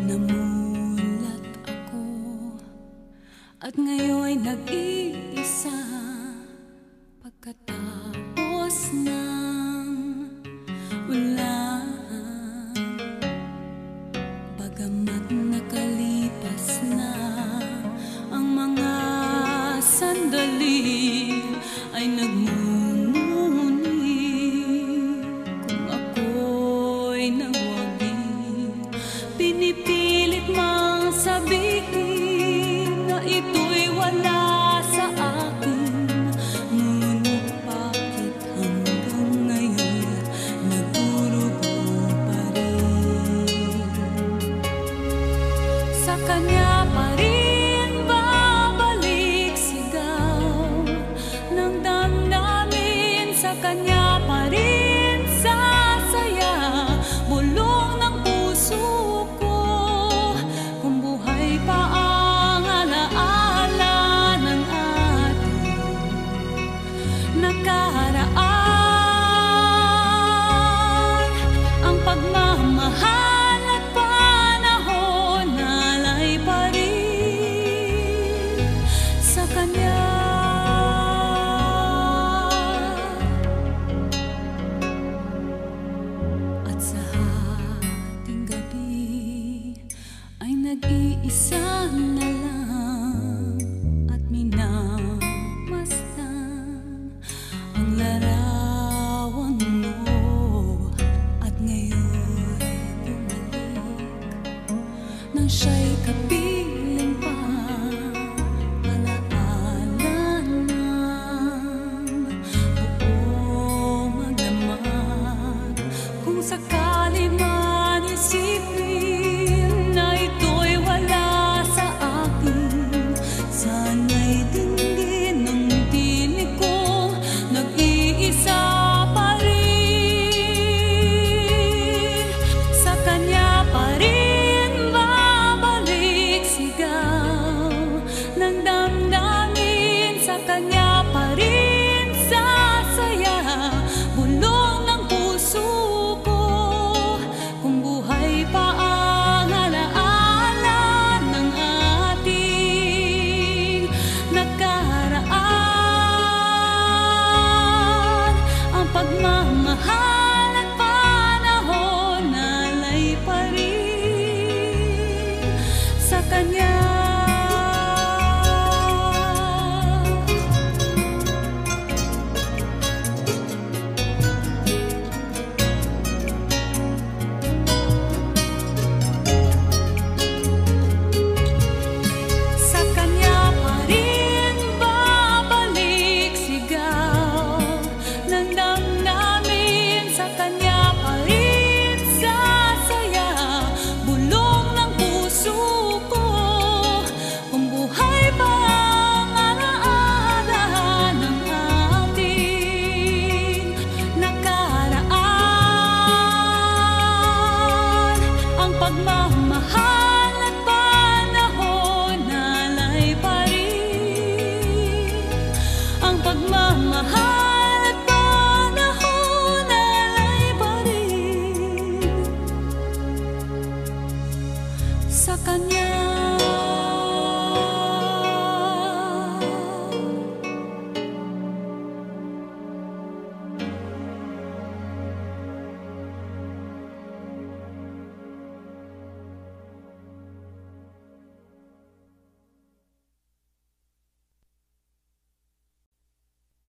Namulat ako at ngayon'y nag-iisa pagkatapos ng ulan. Bagamat nakalipas na ang mga sandali, ay nagmumuni kung ako'y nawagi. Pinipilit mang sabihin na ito'y wala sa akin, ngunit bakit hanggang ngayon nagdurugo pa rin? Sa kanya pa rin babalik sigaw ng damdamin, sa kanya pa rin sasaya bulong ng puso ko. Kung buhay pa ang alaala ng ating nakaraan, ang pagmamahal at panahon alay pa rin sa kanya. At sa ating gabi ay nag-iisa na lang at minamasdan ang larawan mo. At ngayon'y bumalik nang siya'y kapiling pa, alaala ng buo magdamag. Kung sakali man isipin na ito'y wala sa akin, sana'y dinggin ng tinig kong nag-iisa pa rin. Sa kanya pa rin babalik sigaw ng damdamin, sa kanya pa rin sasaya bulong ng puso ko. Kung buhay pa ang alaala ng ating nakaraan, ang pagmamahal at panahon alay pa rin sa kanya.